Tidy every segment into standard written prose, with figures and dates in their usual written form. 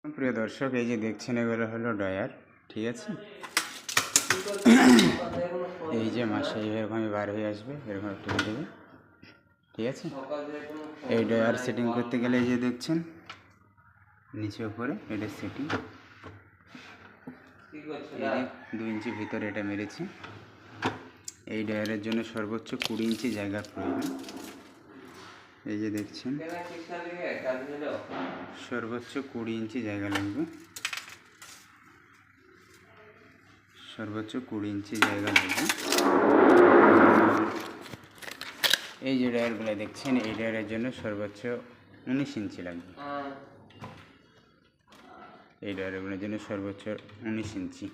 প্রিয় দর্শক, এই যে দেখছেন এগুলো হলো ডয়ার, ঠিক আছে। এই যে মাসে এরকমই বার হয়ে আসবে, এরকম টেনে দেবে, ঠিক আছে। এই ডয়ার সেটিং করতে গেলে এই যে দেখছেন নিচে উপরে এটা সেটিং, এই যে 2 ইঞ্চি ভিতরে এটা মেরেছে। এই ডয়ারের জন্য সর্বোচ্চ 20 ইঞ্চি জায়গা প্রয়োজন। এই যে দেখছেন সর্বোচ্চ 20 ইঞ্চি জায়গা লাগবে, সর্বোচ্চ 20 ইঞ্চি জায়গা লাগবে। এই যে ডয়ারগুলো দেখছেন, এই ডয়ারের জন্য সর্বোচ্চ 19 ইঞ্চি লাগবে। এই ডয়ারগুলোর জন্য সর্বোচ্চ 19 ইঞ্চি।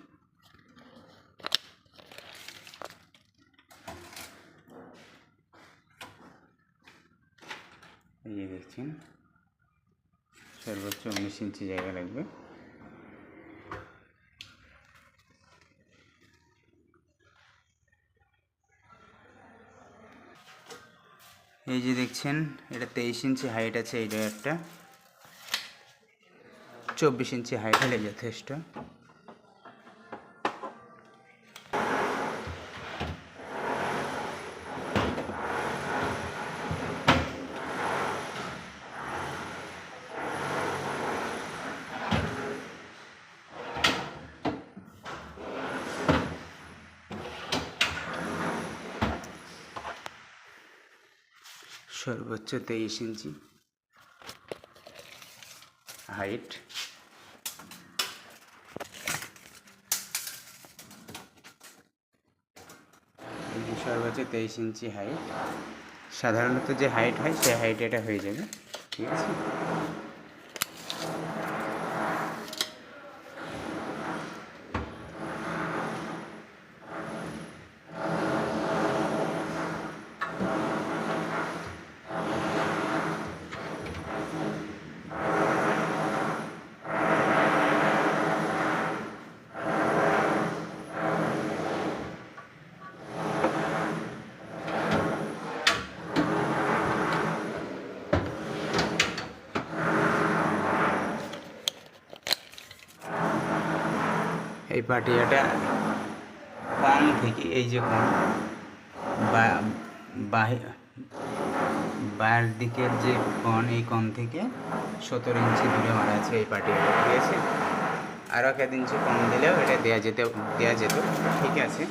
এই যে দেখছেন সর্বোচ্চ 19 ইঞ্চি জায়গা লাগবে। এই যে দেখছেন এটা 23 ইঞ্চি হাইট আছে। এই ডয়ারটা 24 ইঞ্চি হাইট হলে যথেষ্ট। সর্বোচ্চ 23 ইঞ্চি হাইট। সর্বোচ্চ 23 ইঞ্চি হাইট। সাধারণত যে হাইট হয় সে হাইট এটা হয়ে যাবে, ঠিক আছে। এই পাটিয়াটা কম থেকে, এই যে কম বাইরের দিকের যে কণ, এই কণ থেকে 17 ইঞ্চি দূরে মারা আছে এই পাটিয়াটা, ঠিক আছে। আরও 1 ইঞ্চি কম দিলেও এটা দেওয়া যেত, ঠিক আছে।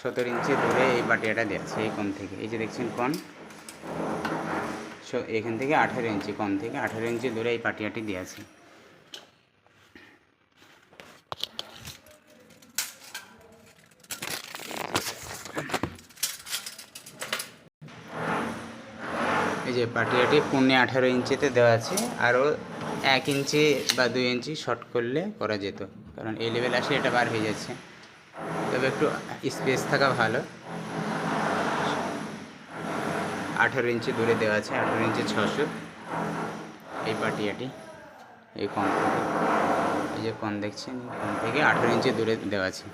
17 ইঞ্চি দূরে এই পাটিয়াটা দেওয়া আছে এই কণ থেকে। এই যে দেখছেন কণ, এখান থেকে 18 ইঞ্চি, কণ থেকে 18 ইঞ্চি দূরে এই পাটিয়াটি দেওয়া আছে। এই যে পাটিয়াটি 18 ইঞ্চিতে দেওয়া আছে। আরও 1 ইঞ্চি বা 2 ইঞ্চি শর্ট করলে করা যেত, কারণ এই লেভেল আসে এটা বার হয়ে যাচ্ছে। তবে একটু স্পেস থাকা ভালো। 18 ইঞ্চি দূরে দেওয়া আছে, 18 ইঞ্চি 600 এই পাটিয়াটি। এই কণ থেকে, এই যে কণ দেখছেন, কণ থেকে 18 ইঞ্চি দূরে দেওয়া আছে।